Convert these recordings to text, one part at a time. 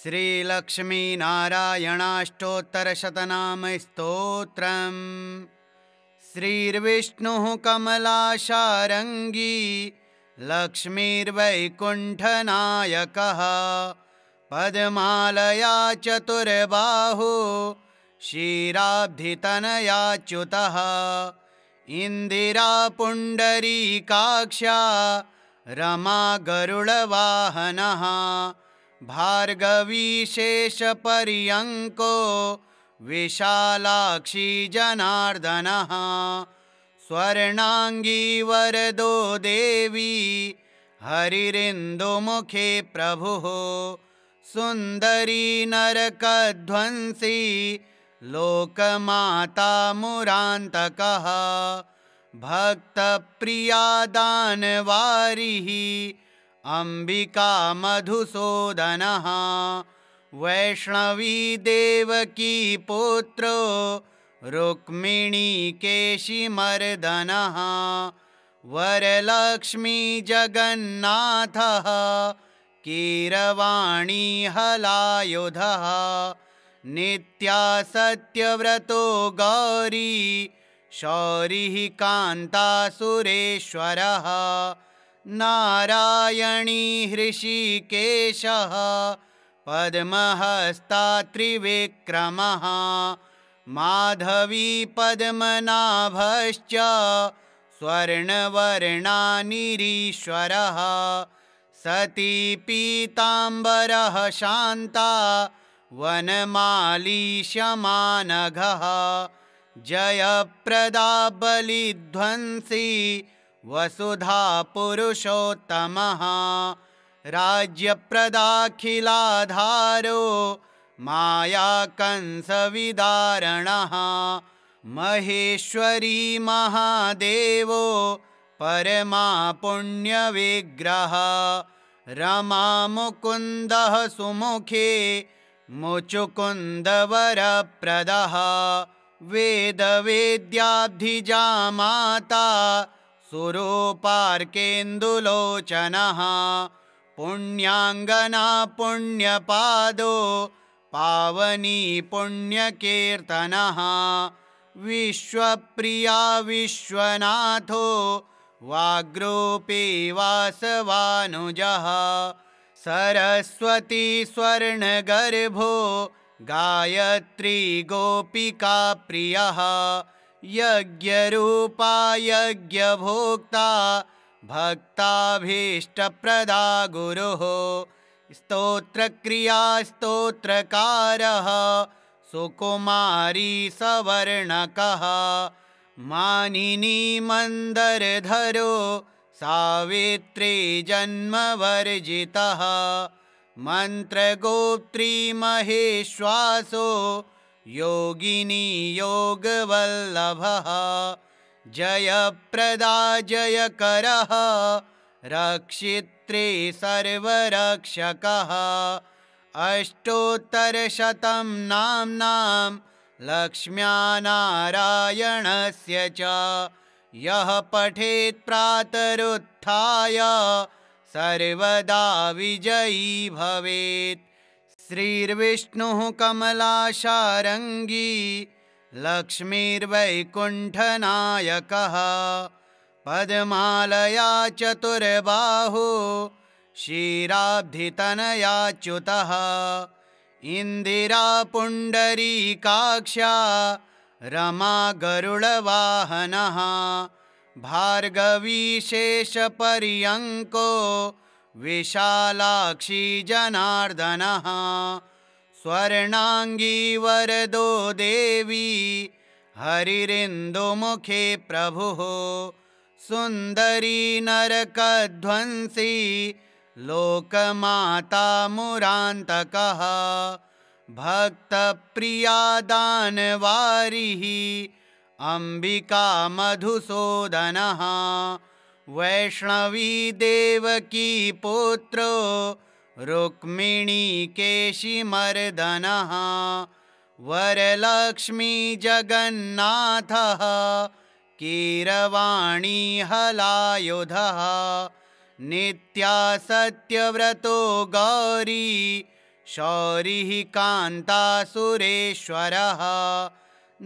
श्रीलक्ष्मीनारायणाष्टोत्तरशतनामस्तोत्रम्। श्रीर्विष्णुः कमलाशारङ्गी लक्ष्मीर्वैकुण्ठनायकः। पद्मालया चतुर्बाहु क्षीराब्धितनयाच्युतः। इन्दिरा पुण्डरीकाक्षा रमा गरुडवाहनः। भार्गवी शेषपर्यङ्को विशालाक्षी जनार्दनः। स्वर्णांगी वरदो देवी हरिरिन्दुमुखे प्रभुः। सुन्दरी नरकध्वंसी लोकमाता मुरान्तकः। भक्तप्रिया दानवारिः अंबिका मधुसूदनः। वैष्णवी देवकी पुत्रो रुक्मिणी केशिमर्दनः। वरलक्ष्मी जगन्नाथः कीरवाणी हलायुधः। नित्या सत्यव्रतो गौरी शौरिः कान्ता सुरेश्वरः। नारायणी हृषीकेशः पद्महस्ता त्रिविक्रमः। माधवी पद्मनाभश्च स्वर्णवर्णानिरीश्वरः। सती पीताम्बरः शान्ता वनमाली शमानघः। जयप्रदा बलिध्वंसी वसुधा पुरुषोत्तमः। राज्यप्रदाखिलाधारो माया कंसविदारणः। महेश्वरी महादेवो परमा पुण्यविग्रह। रमा मुकुन्दः सुमुखे मुचुकुन्दवरप्रदः। वेदवेद्याब्धिजा माता सुरूपार्केन्दुलोचनः। पुण्याङ्गना पुण्यपादो पावनी पुण्यकीर्तनः। विश्वप्रिया विश्वनाथो वाग्रूपी वासवानुजः। सरस्वती स्वर्णगर्भो गायत्री गोपिका प्रियः। यज्ञरूपा यज्ञभोक्ता भक्ताभीष्टप्रदा गुरुः। स्तोत्रक्रिया स्तोत्रकारः सुकुमारी सवर्णकः। मानिनी मन्दरधरो सावित्री जन्मवर्जितः। मन्त्रगोत्री महेश्वासो योगिनी योगवल्लभः। जयप्रदा जयकरः रक्षित्री सर्वरक्षकः। अष्टोत्तरशतं नाम्नां लक्ष्म्या नारायणस्य च यः पठेत् प्रातरुत्थाय सर्वदा विजयी भवेत्। श्रीर्विष्णुः कमलाशारङ्गी लक्ष्मीर्वैकुण्ठनायकः। पद्मालया चतुर्बाहु क्षीराब्धितनयाच्युतः। इन्दिरा पुण्डरीकाक्षा रमा गरुडवाहनः। भार्गवी शेषपर्यङ्को विशालाक्षी जनार्दनः। स्वर्णांगी वरदो देवी हरिरिन्दुमुखे प्रभुः। सुन्दरी नरकध्वंसी लोकमाता मुरान्तकः। भक्तप्रिया दानवारिः अंबिका मधुसूदनः। वैष्णवी देवकी पुत्रो रुक्मिणी केशिमर्दनः। वरलक्ष्मी जगन्नाथः कीरवाणी हलायुधः। नित्या सत्यव्रतो गौरी शौरिः कान्तासुरेश्वरः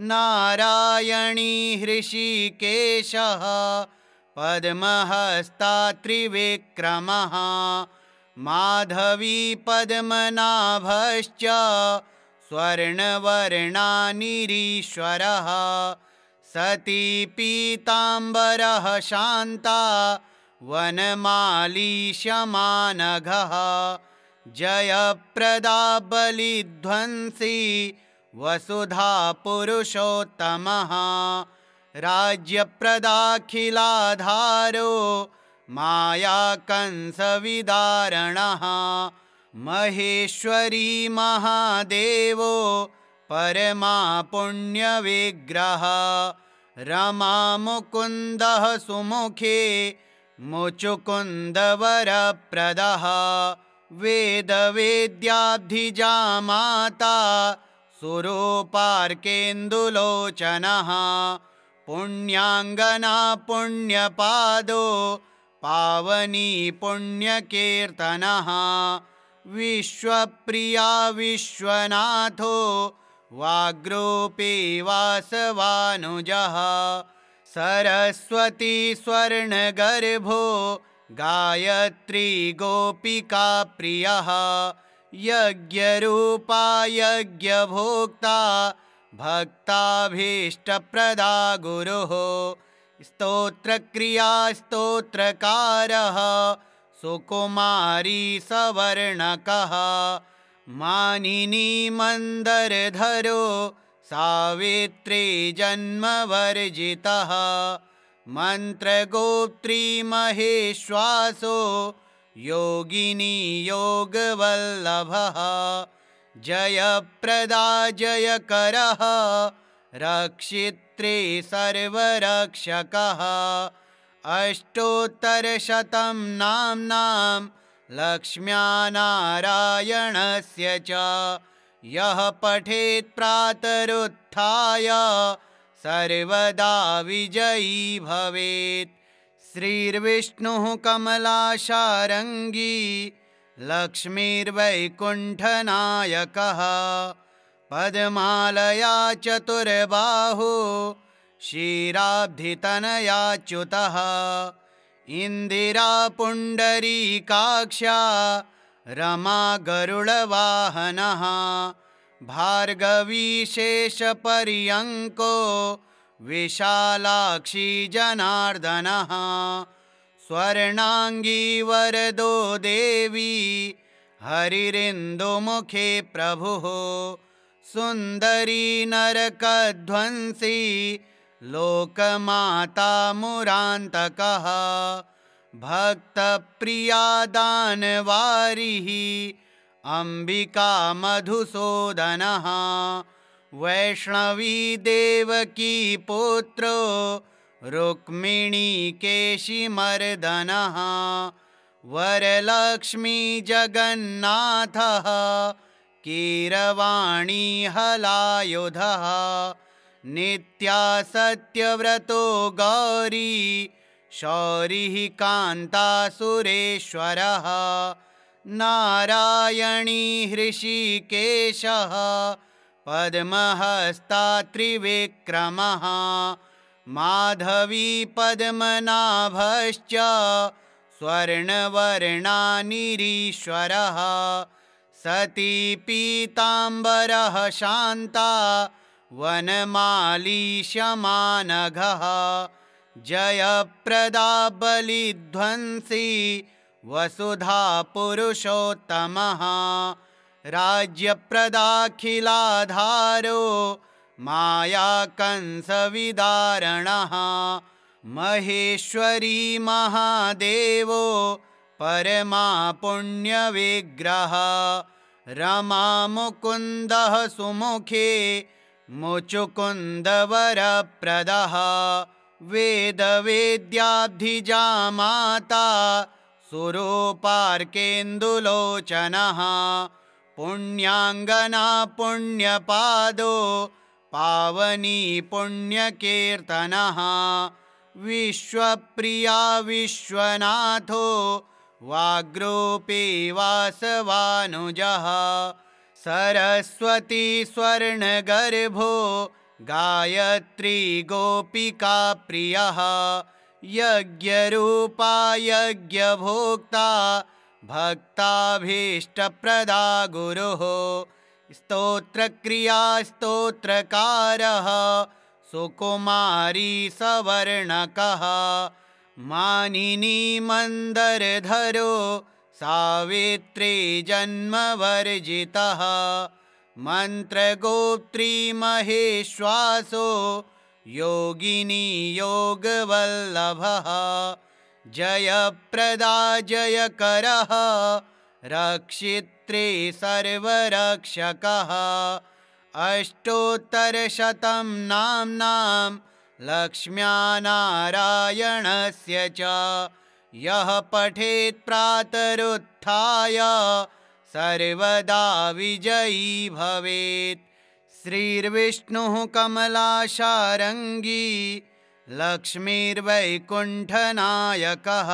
नारायणी हृषीकेशः पद्महस्ता त्रिविक्रमः माधवी पद्मनाभश्च स्वर्णवर्णानिरीश्वरः सती पीताम्बरः शान्ता वनमाली शमानघः जयप्रदा बलिध्वंसी वसुधा पुरुषोत्तमः राज्यप्रदाखिलाधारो मायाकंसविदारणः महेश्वरी महादेवो परमा पुण्यविग्रह रमा मुकुन्दः सुमुखे मुचुकुन्दवरप्रदः वेदवेद्याब्धिजा माता सुरूपार्केन्दुलोचनः पुण्याङ्गना पुण्यपादो पावनी पुण्यकीर्तनः विश्वप्रिया विश्वनाथो वाग्रूपी वासवानुजः सरस्वती स्वर्णगर्भो गायत्री गोपिका प्रियः यज्ञरूपा यज्ञभोक्ता भक्ताभीष्टप्रदा गुरुः स्तोत्रक्रिया स्तोत्रकारः सुकुमारी सवर्णकः मानिनी मन्दरधरो सावित्री जन्मवर्जितः मन्त्रगोत्री महेश्वासो योगिनी योगवल्लभः जयप्रदा जयकरः रक्षित्री सर्वरक्षकः अष्टोत्तरशतं नाम्नां लक्ष्म्या नारायणस्य च यः पठेत् प्रातरुत्थाय सर्वदा विजयी भवेत् श्रीर्विष्णुः कमलाशारङ्गी लक्ष्मीर्वैकुण्ठनायकः पद्मालया चतुर्बाहो क्षीराब्धितनयाच्युतः इन्दिरा पुण्डरीकाक्षा रमा गरुडवाहनः भार्गवी शेषपर्यङ्को विशालाक्षी जनार्दनः स्वर्णाङ्गी वरदो देवी हरिरिन्दुमुखे प्रभुः सुन्दरी नरकध्वंसी लोकमाता मुरान्तकः भक्तप्रिया दानवारिः अम्बिका मधुसूदनः वैष्णवी देवकी पुत्रो रुक्मिणी केशिमर्दनः वरलक्ष्मी जगन्नाथः कीरवाणी हलायुधः नित्या सत्यव्रतो गौरी शौरिः कान्तासुरेश्वरः नारायणी हृषीकेशः पद्महस्ता त्रिविक्रमः माधवी पद्मनाभश्च स्वर्णवर्णानिरीश्वरः सती पीताम्बरः शान्ता वनमाली शमानघः जयप्रदा बलिध्वंसी वसुधा पुरुषोत्तमः राज्यप्रदाखिलाधारो मायाकंसविदारणः महेश्वरी महादेवो परमा पुण्यविग्रह रमा मुकुन्दः सुमुखे मुचुकुन्दवरप्रदः वेदवेद्याब्धिजा माता सुरूपार्केन्दुलोचनः पुण्याङ्गना पुण्यपादो पावनी पुण्यकीर्तनः विश्वप्रिया विश्वनाथो वाग्रूपी वासवानुजः सरस्वती स्वर्णगर्भो गायत्री गोपिका प्रियः यज्ञरूपा यज्ञभोक्ता भक्ताभीष्टप्रदा गुरुः स्तोत्रक्रिया स्तोत्रकारः सुकुमारी सवर्णकः मानिनी मन्दरधरो सावित्री जन्मवर्जितः मन्त्रगोत्री महेश्वासो योगिनी योगवल्लभः जयप्रदा जयकरः रक्षित्री सर्वरक्षकः अष्टोत्तरशतं नाम्नां लक्ष्म्या नारायणस्य च यः पठेत् प्रातरुत्थाय सर्वदा विजयी भवेत् श्रीर्विष्णुः कमलाशारङ्गी लक्ष्मीर्वैकुण्ठनायकः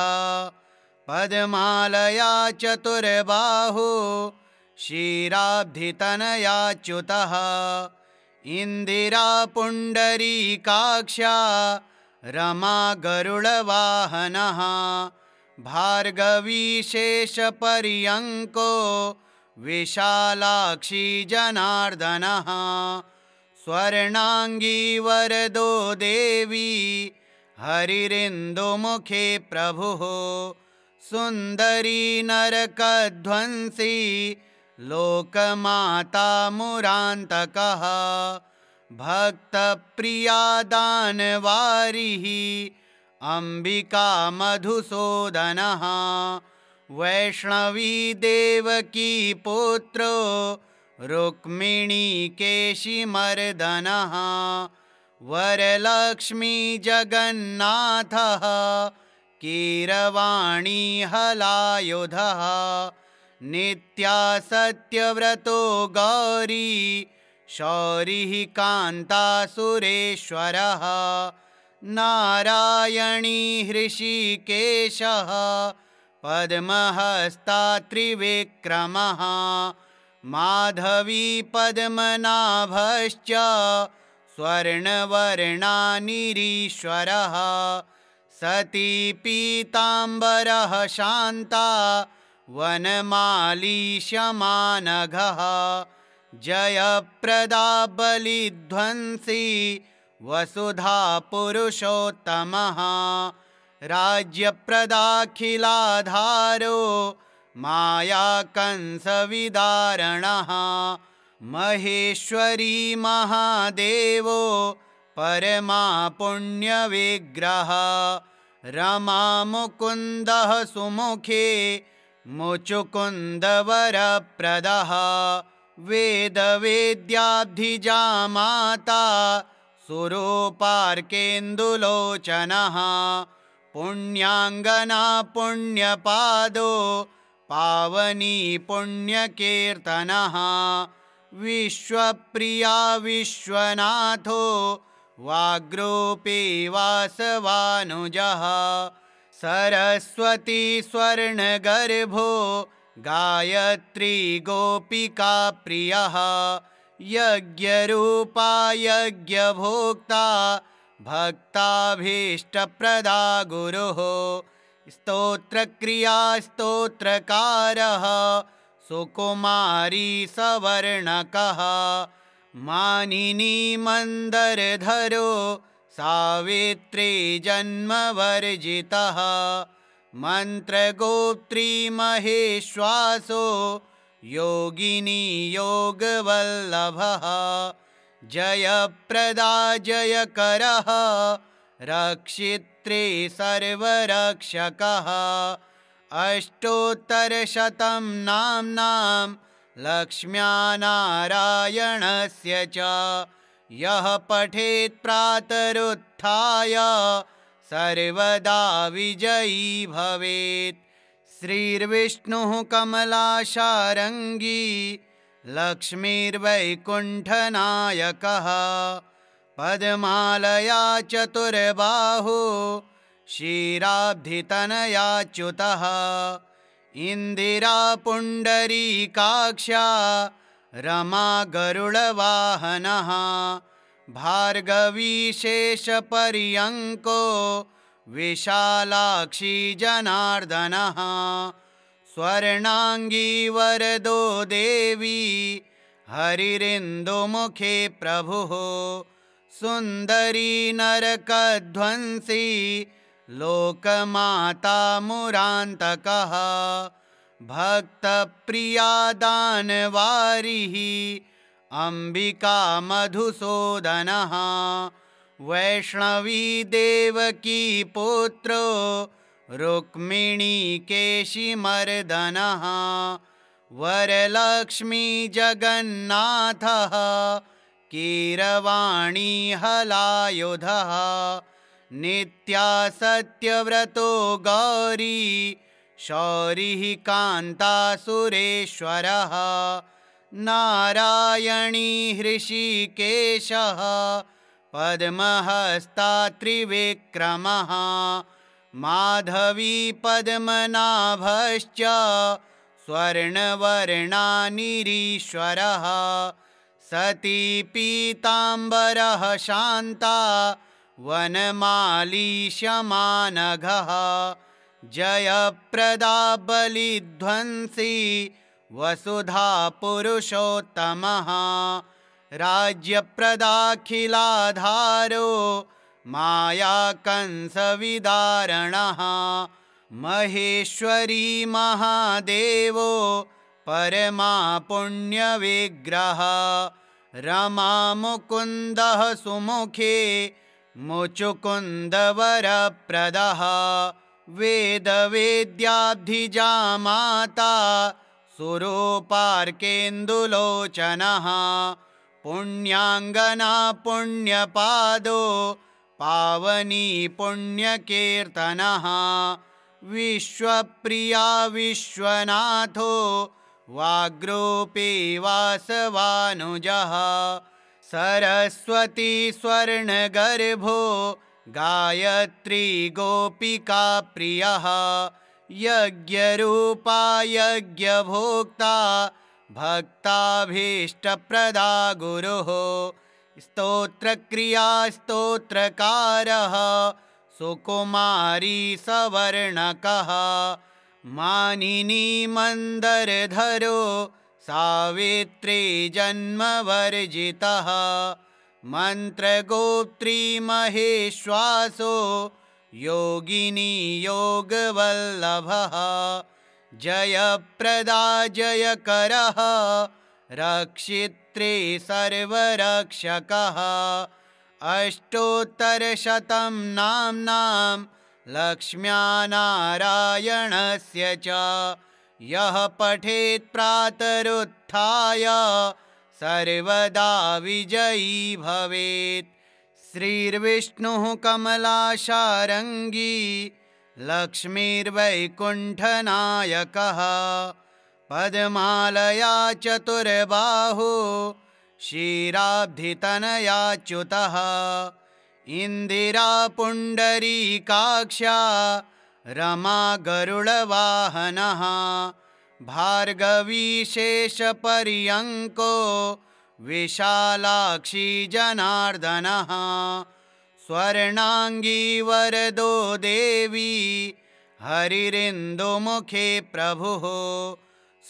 पद्मालया चतुर्बाहो क्षीराब्धितनयाच्युतः इन्दिरा पुण्डरीकाक्षा रमा गरुडवाहनः भार्गवी शेषपर्यङ्को विशालाक्षी जनार्दनः स्वर्णाङ्गी वरदो देवी हरिरिन्दुमुखे प्रभुः सुन्दरी नरकध्वंसी लोकमाता मुरान्तकः भक्तप्रिया दानवारिः अम्बिका मधुसूदनः वैष्णवी देवकी पुत्रो रुक्मिणी केशिमर्दनः वरलक्ष्मी जगन्नाथः कीरवाणी हलायुधः नित्या सत्यव्रतो गौरी शौरिः कान्ता सुरेश्वरः नारायणी हृषीकेशः पद्महस्ता त्रिविक्रमः माधवी पद्मनाभश्च स्वर्णवर्णानिरीश्वरः सती पीताम्बरः शान्ता वनमाली शमानघः जयप्रदा बलिध्वंसी वसुधा पुरुषोत्तमः राज्यप्रदाखिलाधारो मायाकंसविदारणः महेश्वरी महादेवो परमा पुण्यविग्रह रमा मुकुन्दः सुमुखे मुचुकुन्दवरप्रदः वेदवेद्याब्धिजा माता सुरूपार्केन्दुलोचनः पुण्याङ्गना पुण्यपादो पावनी पुण्यकीर्तनः विश्वप्रिया विश्वनाथो वाग्रूपी वासवानुजः सरस्वती स्वर्णगर्भो गायत्री गोपिका प्रियः यज्ञरूपा यज्ञभोक्ता भक्ताभीष्टप्रदा गुरुः स्तोत्रक्रिया स्तोत्रकारः सुकुमारी सवर्णकः मानिनी मन्दरधरो सावित्री जन्मवर्जितः मन्त्रगोत्री महेश्वासो योगिनी योगवल्लभः जयप्रदा जयकरः रक्षित्री सर्वरक्षकः अष्टोत्तरशतं नाम्नां लक्ष्म्या नारायणस्य च यः पठेत् प्रातरुत्थाय सर्वदा विजयी भवेत् श्रीर्विष्णुः कमलाशारङ्गी लक्ष्मीर्वैकुण्ठनायकः पद्मालया चतुर्बाहो क्षीराब्धितनयाच्युतः इन्दिरा पुण्डरीकाक्षा रमा गरुडवाहनः भार्गवी शेषपर्यङ्को विशालाक्षी जनार्दनः स्वर्णांगी वरदो देवी हरिरिन्दुमुखे प्रभुः सुन्दरी नरकध्वंसी लोकमाता मुरान्तकः भक्तप्रिया दानवारिः अंबिका मधुसूदनः वैष्णवी देवकी पुत्रो रुक्मिणी केशिमर्दनः वरलक्ष्मी जगन्नाथः कीरवाणी हलायुधः नित्या सत्यव्रतो गौरी शौरिः कान्तासुरेश्वरः नारायणी हृषीकेशः पद्महस्ता त्रिविक्रमः माधवी पद्मनाभश्च स्वर्णवर्णानिरीश्वरः सती पीताम्बरः शान्ता वनमाली शमानघः जयप्रदा बलिध्वंसी वसुधा पुरुषोत्तमः राज्यप्रदाखिलाधारो मायाकंसविदारणः महेश्वरी महादेवो परमा पुण्यविग्रह रमा मुकुन्दः सुमुखे मुचुकुन्दवरप्रदः वेदवेद्याब्धिजा माता सुरूपार्केन्दुलोचनः पुण्याङ्गना पुण्यपादो पावनी पुण्यकीर्तनः विश्वप्रिया विश्वनाथो वाग्रूपी वासवानुजः सरस्वती स्वर्णगर्भो गायत्री गोपिका प्रियः यज्ञरूपा यज्ञभोक्ता भक्ताभीष्टप्रदा गुरुः स्तोत्रक्रिया स्तोत्रकारः सुकुमारी सवर्णकः मानिनी मन्दरधरो सावित्री जन्मवर्जितः मन्त्रगोत्री महेश्वासो योगिनी योगवल्लभः जयप्रदा जयकरः रक्षित्री सर्वरक्षकः अष्टोत्तरशतं नाम्नां लक्ष्म्या नारायणस्य च यः पठेत् प्रातरुत्थाय सर्वदा विजयी भवेत्। श्रीर्विष्णुः कमलाशारङ्गी लक्ष्मीर्वैकुण्ठनायकः पद्मालया चतुर्बाहो क्षीराब्धितनयाच्युतः इन्दिरा पुण्डरीकाक्षा रमा गरुडवाहनः भार्गवी शेषपर्यङ्को विशालाक्षी जनार्दनः स्वर्णांगी वरदो देवी हरिरिन्दुमुखे प्रभुः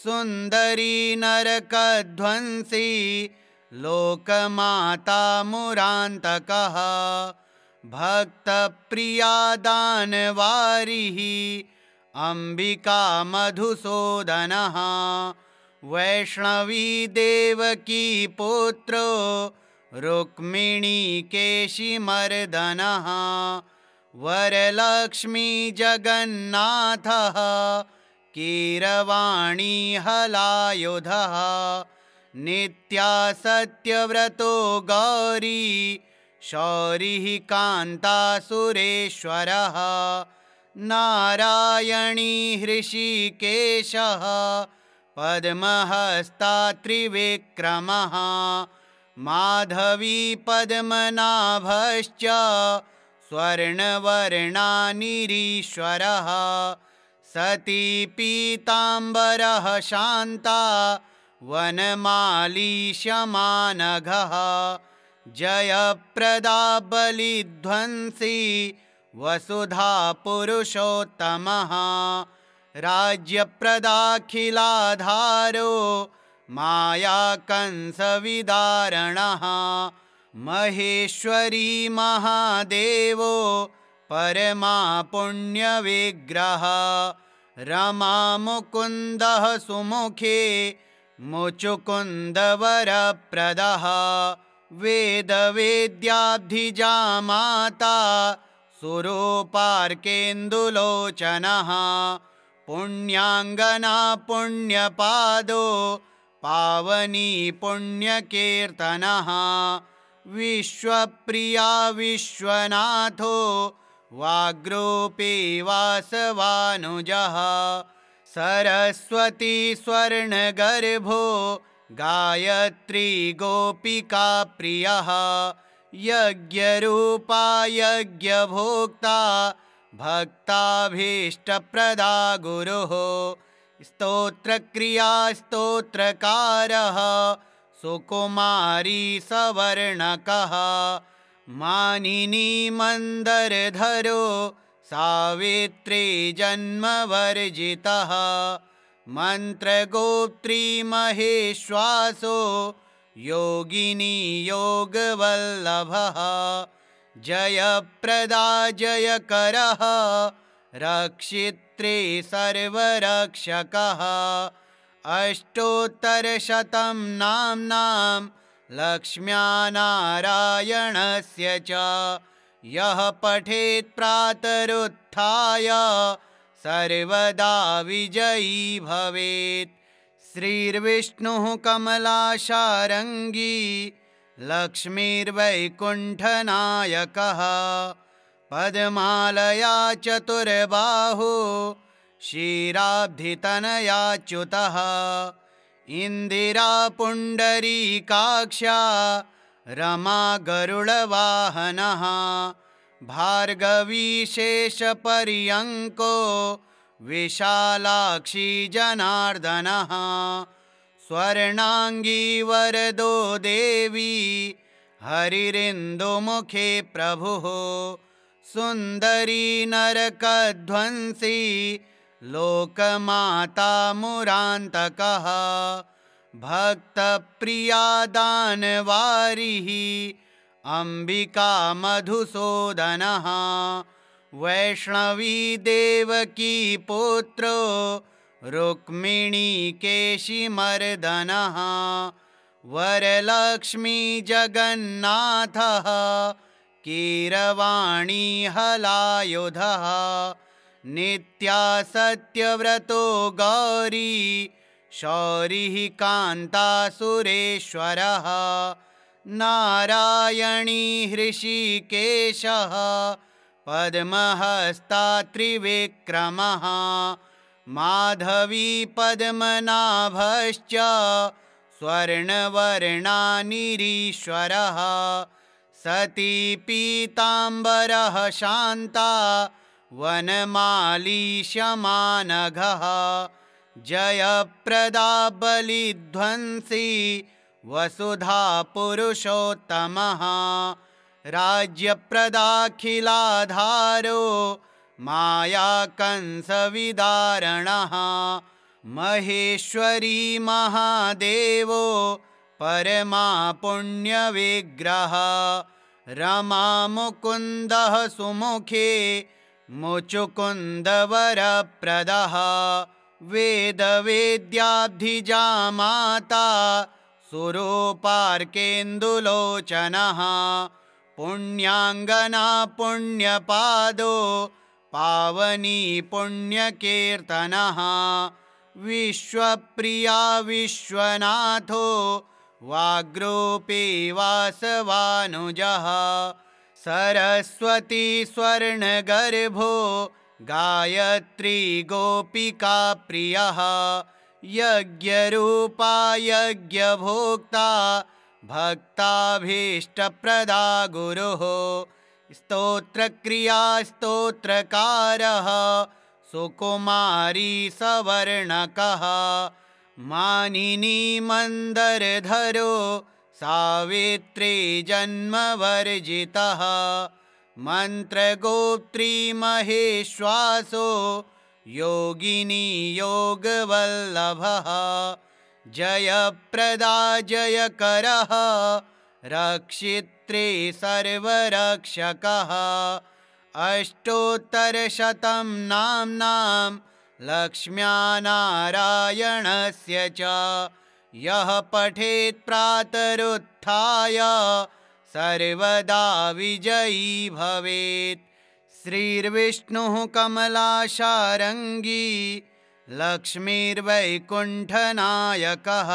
सुन्दरी नरकध्वंसी लोकमाता मुरान्तकः भक्तप्रिया दानवारिः अंबिका मधुसूदनः वैष्णवी देवकी पुत्रो रुक्मिणी केशिमर्दनः वरलक्ष्मी जगन्नाथः कीरवाणी हलायुधः नित्या सत्यव्रतो गौरी शौरिः कान्तासुरेश्वरः नारायणी हृषीकेशः पद्महस्ता त्रिविक्रमः माधवी पद्मनाभश्च स्वर्णवर्णानिरीश्वरः सती पीताम्बरः शान्ता वनमाली शमानघः जयप्रदा बलिध्वंसी वसुधा पुरुषोत्तमः राज्यप्रदाखिलाधारो माया कंसविदारणः महेश्वरी महादेवो परमा पुण्यविग्रह रमा मुकुन्दः सुमुखे मुचुकुन्दवरप्रदः वेदवेद्याब्धिजा माता सुरूपार्केन्दुलोचनः पुण्याङ्गना पुण्यपादो पावनी पुण्यकीर्तनः विश्वप्रिया विश्वनाथो वाग्रूपी वासवानुजः सरस्वती स्वर्णगर्भो गायत्री गोपिका प्रियः यज्ञरूपा यज्ञभोक्ता भक्ताभीष्टप्रदा गुरुः स्तोत्रक्रिया स्तोत्रकारः सुकुमारी सवर्णकः मानिनी मन्दरधरो सावित्री जन्मवर्जितः मन्त्रगोत्री महेश्वासो योगिनी योगवल्लभः जयप्रदा जयकरः रक्षित्री सर्वरक्षकः अष्टोत्तरशतं नाम्नां लक्ष्म्या नारायणस्य च यः पठेत् प्रातरुत्थाय सर्वदा विजयी भवेत् श्रीर्विष्णुः कमलाशारङ्गी लक्ष्मीर्वैकुण्ठनायकः पद्मालया चतुर्बाहो क्षीराब्धितनयाच्युतः इन्दिरा पुण्डरीकाक्षा रमा गरुडवाहनः भार्गवी शेषपर्यङ्को विशालाक्षी जनार्दनः स्वर्णाङ्गी वरदो देवी हरिरिन्दुमुखे प्रभुः सुन्दरी नरकध्वंसी लोकमाता मुरान्तकः भक्तप्रिया दानवारिः अम्बिका मधुसूदनः वैष्णवी देवकी पुत्रो रुक्मिणी केशिमर्दनः वरलक्ष्मी जगन्नाथः कीरवाणी हलायुधः नित्या सत्यव्रतो गौरी शौरिः कान्ता सुरेश्वरः नारायणी हृषीकेशः पद्महस्ता त्रिविक्रमः माधवी पद्मनाभश्च स्वर्णवर्णानिरीश्वरः सती पीताम्बरः शान्ता वनमाली शमानघः जयप्रदा बलिध्वंसी वसुधा पुरुषोत्तमः राज्यप्रदाखिलाधारो माया कंसविदारणः महेश्वरी महादेवो परमा पुण्यविग्रह रमा मुकुन्दः सुमुखे मुचुकुन्दवरप्रदः वेदवेद्याब्धिजा माता सुरूपार्केन्दुलोचनः पुण्याङ्गना पुण्यपादो पावनी पुण्यकीर्तनः विश्वप्रिया विश्वनाथो वाग्रूपी वासवानुजः सरस्वती स्वर्णगर्भो गायत्री गोपिका प्रियः यज्ञरूपा यज्ञभोक्ता भक्ताभीष्टप्रदा गुरुः स्तोत्रक्रिया स्तोत्रकारः सुकुमारी सवर्णकः मानिनी मन्दरधरो सावित्री जन्मवर्जितः मन्त्रगोत्री महेश्वासो योगिनी योगवल्लभः जयप्रदा जयकरः रक्षित्री सर्वरक्षकः अष्टोत्तरशतं नाम्नां लक्ष्म्या नारायणस्य च यः पठेत् प्रातरुत्थाय सर्वदा विजयी भवेत्। श्रीर्विष्णुः कमलाशारङ्गी लक्ष्मीर्वैकुण्ठनायकः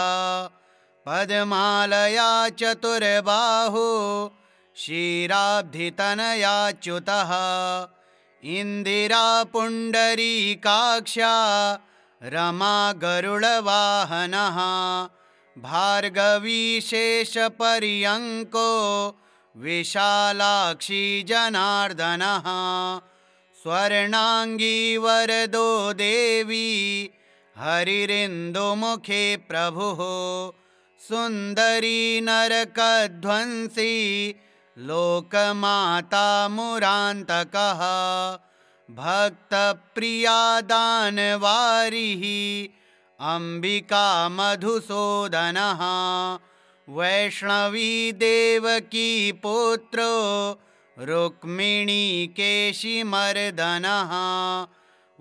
पद्मालया चतुर्बाहो क्षीराब्धितनयाच्युतः इन्दिरा पुण्डरीकाक्षा रमा गरुडवाहनः भार्गवी शेषपर्यङ्को विशालाक्षी जनार्दनः स्वर्णाङ्गी वरदो देवी हरिरिन्दुमुखे प्रभुः सुन्दरी नरकध्वंसी लोकमाता मुरान्तकः भक्तप्रिया दानवारिः अम्बिका मधुसूदनः वैष्णवी देवकी पुत्रो रुक्मिणी केशिमर्दनः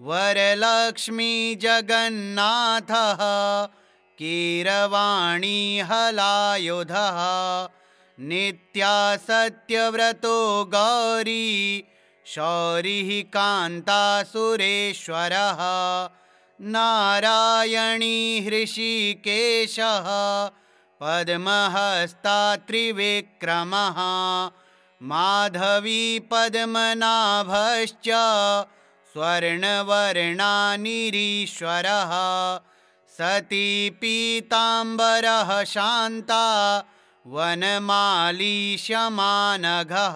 वरलक्ष्मी जगन्नाथः कीरवाणी हलायुधः नित्या सत्यव्रतो गौरी शौरिः कान्ता सुरेश्वरः नारायणी हृषीकेशः पद्महस्ता त्रिविक्रमः माधवी पद्मनाभश्च स्वर्णवर्णानिरीश्वरः सती पीताम्बरः शान्ता वनमाली शमानघः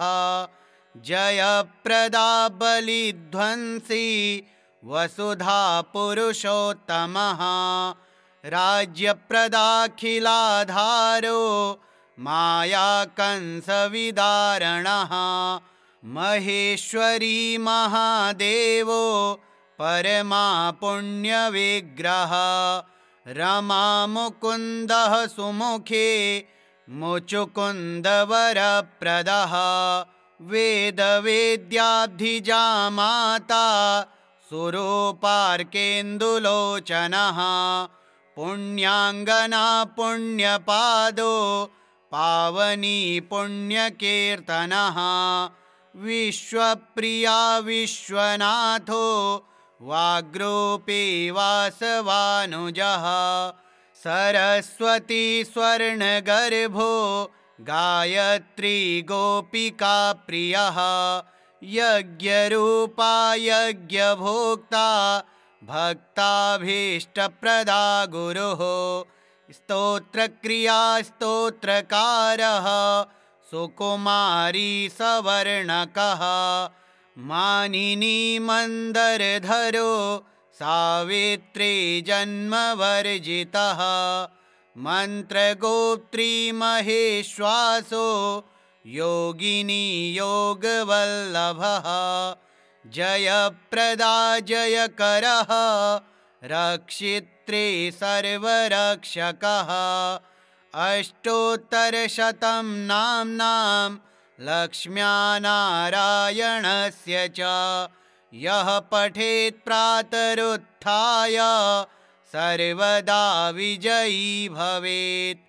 जयप्रदा बलिध्वंसी वसुधा पुरुषोत्तमः राज्यप्रदाखिलाधारो मायाकंसविदारणः महेश्वरी महादेवो परमा पुण्यविग्रह रमा मुकुन्दः सुमुखे मुचुकुन्दवरप्रदः वेदवेद्याब्धिजा माता सुरूपार्केन्दुलोचनः पुण्याङ्गना पुण्यपादो पावनी पुण्यकीर्तनः विश्वप्रिया विश्वनाथो वाग्रूपी वासवानुजः सरस्वती स्वर्णगर्भो गायत्री गोपिका प्रियः यज्ञरूपा यज्ञभोक्ता भक्ताभीष्टप्रदा गुरुः स्तोत्रक्रिया स्तोत्रकारः सुकुमारी सवर्णकः मानिनी मन्दरधरो सावित्री जन्मवर्जितः मन्त्रगोत्री महेश्वासो योगिनी योगवल्लभः जयप्रदा जयकरः रक्षित्री सर्वरक्षकः अष्टोत्तरशतं नाम्नां लक्ष्म्या नारायणस्य च यः पठेत् प्रातरुत्थाय सर्वदा विजयी भवेत्।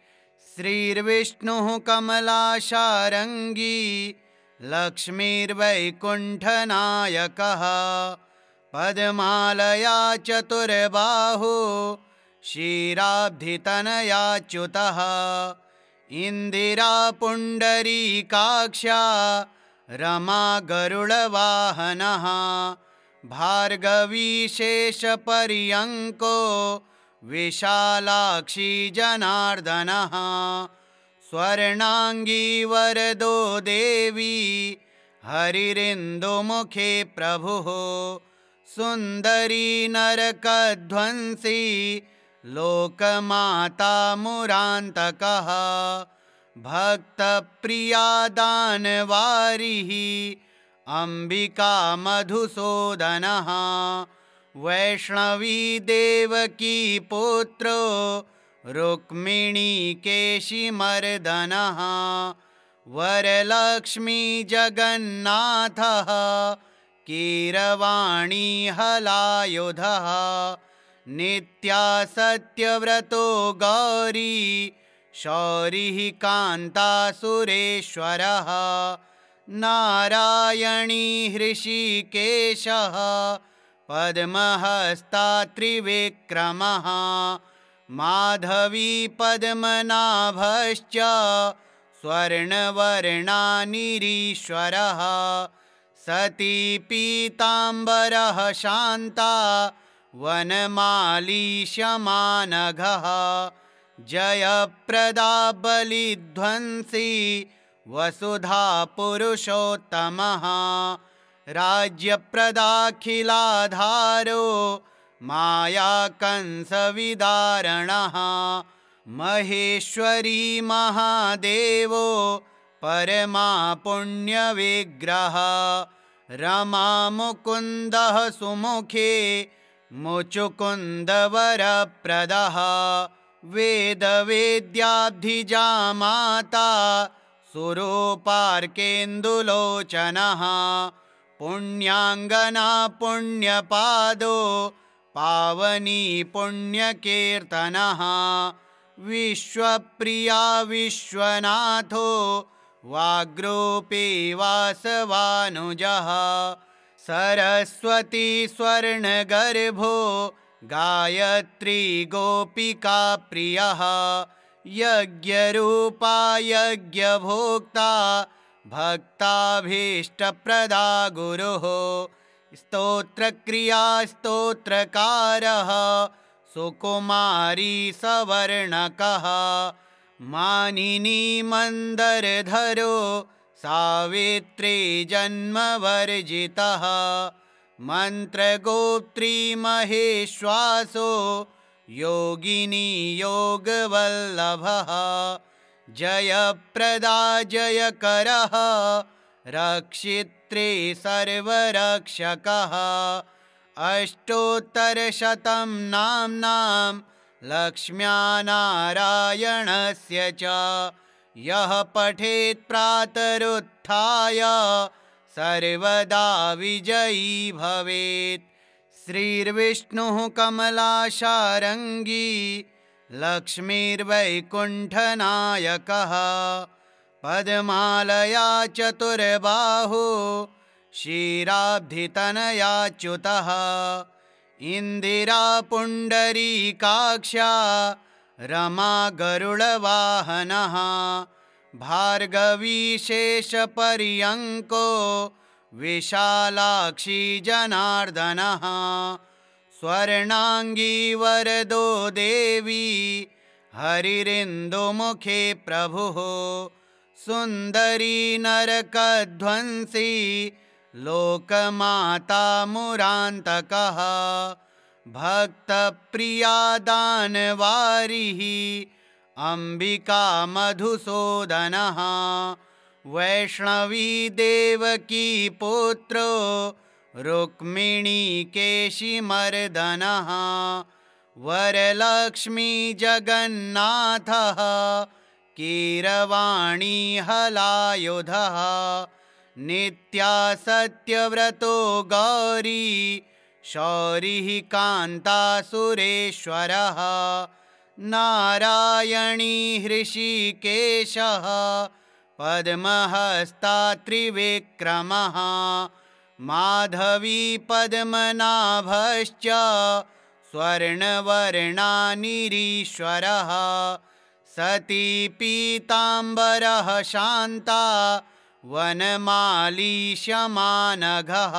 श्रीर्विष्णुः कमलाशारङ्गी लक्ष्मीर्वैकुण्ठनायकः पद्मालया चतुर्बाहो क्षीराब्धितनयाच्युतः इन्दिरा पुण्डरीकाक्षा रमा गरुडवाहनः भार्गवी शेषपर्यङ्को विशालाक्षी जनार्दनः स्वर्णाङ्गी वरदो देवी हरिरिन्दुमुखे प्रभुः सुन्दरी नरकध्वंसी लोकमाता मुरान्तकः भक्तप्रिया दानवारिः अम्बिका मधुसूदनः वैष्णवी देवकी पुत्रो रुक्मिणी केशिमर्दनः वरलक्ष्मी जगन्नाथः कीरवाणी हलायुधः नित्या सत्यव्रतो गौरी शौरिः कान्ता सुरेश्वरः नारायणी हृषीकेशः पद्महस्ता त्रिविक्रमः माधवी पद्मनाभश्च स्वर्णवर्णानिरीश्वरः सती पीताम्बरः शान्ता वनमाली शमानघः जयप्रदा बलिध्वंसी वसुधा पुरुषोत्तमः राज्यप्रदाखिलाधारो मायाकंसविदारणः महेश्वरी महादेवो परमा पुण्यविग्रह रमा मुकुन्दः सुमुखे मुचुकुन्दवरप्रदः वेदवेद्याब्धिजा माता सुरूपार्केन्दुलोचनः पुण्याङ्गना पुण्यपादो पावनी पुण्यकीर्तनः विश्वप्रिया विश्वनाथो वाग्रूपी वासवानुजः सरस्वती स्वर्णगर्भो गायत्री गोपिका प्रियः यज्ञरूपा यज्ञभोक्ता भक्ताभीष्टप्रदा गुरुः स्तोत्रक्रिया स्तोत्रकारः सुकुमारी सवर्णकः मानिनी मन्दरधरो सावित्री जन्मवर्जितः मन्त्रगोत्री महेश्वासो योगिनी योगवल्लभः जयप्रदा जयकरः रक्षित्री सर्वरक्षकः अष्टोत्तरशतं नाम्नां लक्ष्म्या नारायणस्य च यः पठेत् प्रातरुत्थाय सर्वदा विजयी भवेत् श्रीर्विष्णुः कमलाशारङ्गी लक्ष्मीर्वैकुण्ठनायकः पद्मालया चतुर्बाहो क्षीराब्धितनयाच्युतः इन्दिरा पुण्डरीकाक्षा रमा गरुडवाहनः भार्गवी शेषपर्यङ्को विशालाक्षी जनार्दनः स्वर्णाङ्गी वरदो देवी हरिरिन्दुमुखे प्रभुः सुन्दरी नरकध्वंसी लोकमाता मुरान्तकः भक्तप्रिया दानवारिः अम्बिका मधुसूदनः वैष्णवी देवकी पुत्रो रुक्मिणी केशिमर्दनः वरलक्ष्मी जगन्नाथः कीरवाणी हलायुधः नित्या सत्यव्रतो गौरी शौरिः कान्ता सुरेश्वरः नारायणी हृषीकेशः पद्महस्ता त्रिविक्रमः माधवी पद्मनाभश्च स्वर्णवर्णानिरीश्वरः सती पीताम्बरः शान्ता वनमाली शमानघः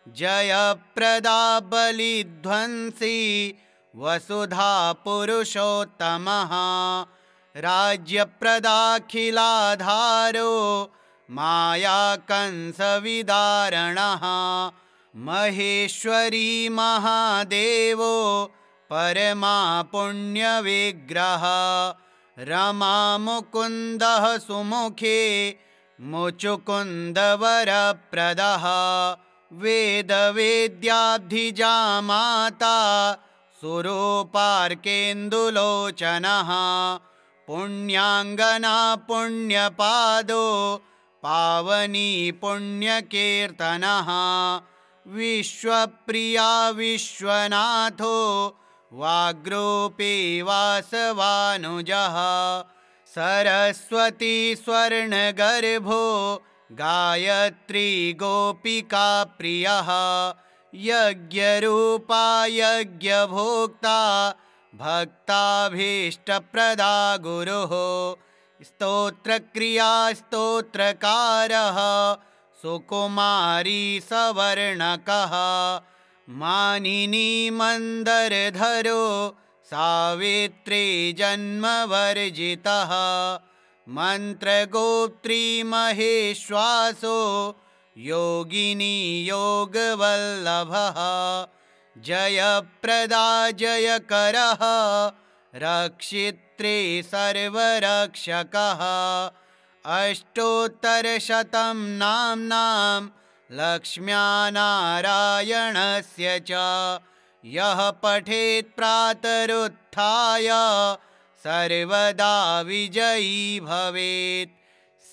जयप्रदा बलिध्वंसी वसुधा पुरुषोत्तमः राज्यप्रदाखिलाधारो मायाकंसविदारणः महेश्वरी महादेवो परमा पुण्यविग्रह रमा मुकुन्दः सुमुखे मुचुकुन्दवरप्रदः वेदवेद्याब्धिजा माता सुरूपार्केन्दुलोचनः पुण्याङ्गना पुण्यपादो पावनी पुण्यकीर्तनः विश्वप्रिया विश्वनाथो वाग्रूपी वासवानुजः सरस्वती स्वर्णगर्भो गायत्री गोपिका प्रियः यज्ञरूपा यज्ञभोक्ता भक्ताभीष्टप्रदा गुरुः स्तोत्रक्रिया स्तोत्रकारः सुकुमारी सवर्णकः मानिनी मन्दरधरो सावित्री जन्मवर्जितः मन्त्रगोत्री महेश्वासो योगिनी योगवल्लभः जयप्रदा जयकरः रक्षित्री सर्वरक्षकः अष्टोत्तरशतं नाम्नां लक्ष्म्या नारायणस्य च यः पठेत् प्रातरुत्थाय सर्वदा विजयी भवेत्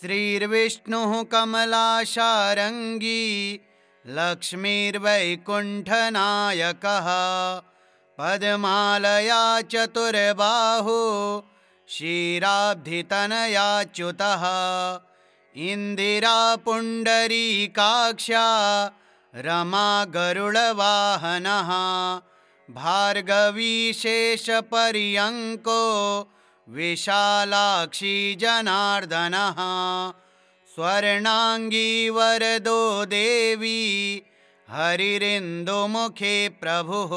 श्रीर्विष्णुः कमलाशारङ्गी लक्ष्मीर्वैकुण्ठनायकः पद्मालया चतुर्बाहो क्षीराब्धितनयाच्युतः इन्दिरा पुण्डरीकाक्षा रमा गरुडवाहनः भार्गवी शेषपर्यङ्को विशालाक्षी जनार्दनः स्वर्णाङ्गी वरदो देवी हरिरिन्दुमुखे प्रभुः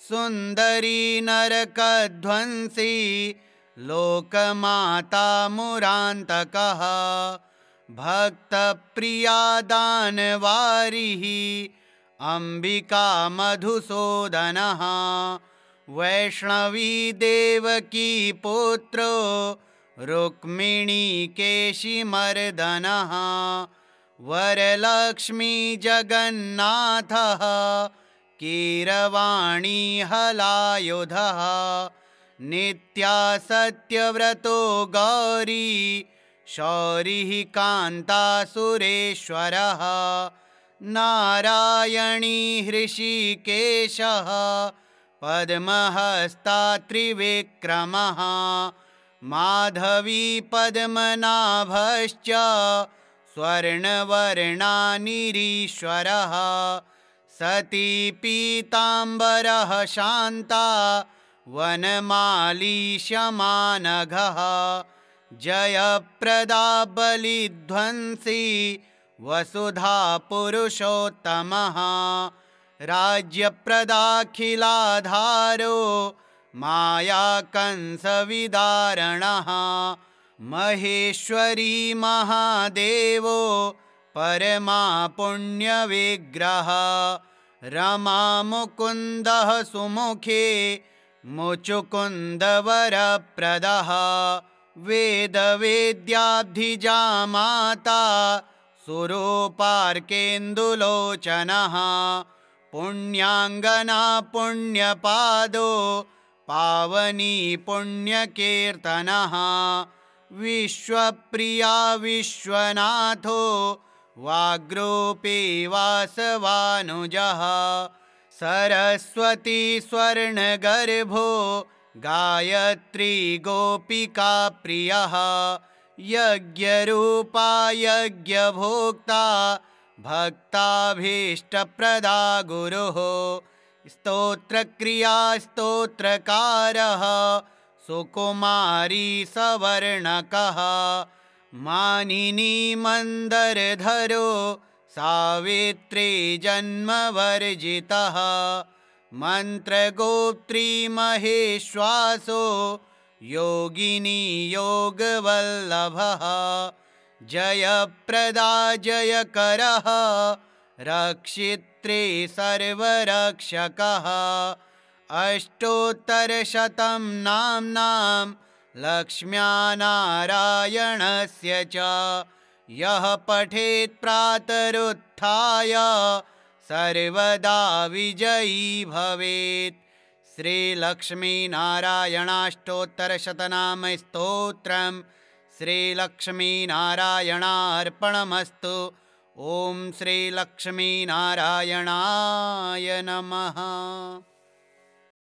सुन्दरी नरकध्वंसी लोकमाता मुरान्तकः भक्तप्रिया दानवारिः अम्बिका मधुसूदनः वैष्णवी देवकी पुत्रो रुक्मिणी केशिमर्दनः वरलक्ष्मी जगन्नाथः कीरवाणी हलायुधः नित्या सत्यव्रतो गौरी शौरिः कान्ता सुरेश्वरः नारायणी हृषीकेशः पद्महस्ता त्रिविक्रमः माधवी पद्मनाभश्च स्वर्णवर्णानिरीश्वरः सती पीताम्बरः शान्ता वनमाली शमानघः जयप्रदा बलिध्वंसी वसुधा पुरुषोत्तमः राज्यप्रदाखिलाधारो मायाकंसविदारणः महेश्वरी महादेवो परमा पुण्यविग्रह रमा मुकुन्दः सुमुखे मुचुकुन्दवरप्रदः वेदवेद्याब्धिजा माता सुरूपार्केन्दुलोचनः पुण्याङ्गना पुण्यपादो पावनी पुण्यकीर्तनः विश्वप्रिया विश्वनाथो वाग्रूपी वासवानुजः सरस्वती स्वर्णगर्भो गायत्री गोपिका प्रियः यज्ञरूपा यज्ञभोक्ता भक्ताभीष्टप्रदा गुरुः स्तोत्रक्रिया स्तोत्रकारः सुकुमारी सवर्णकः मानिनी मन्दरधरो सावित्री जन्मवर्जितः मन्त्रगोत्री महेश्वासो योगिनी योगवल्लभः जयप्रदा जयकरः रक्षित्रे सर्वरक्षकः। अष्टोत्तरशतं नाम्नां लक्ष्म्या नारायणस्य च यः पठेत् प्रातरुत्थाय सर्वदा विजयी भवेत्। श्रीलक्ष्मीनारायणाष्टोत्तरशतनामस्तोत्रम् श्रीलक्ष्मीनारायणार्पणमस्तु। ॐ श्रीलक्ष्मीनारायणाय नमः।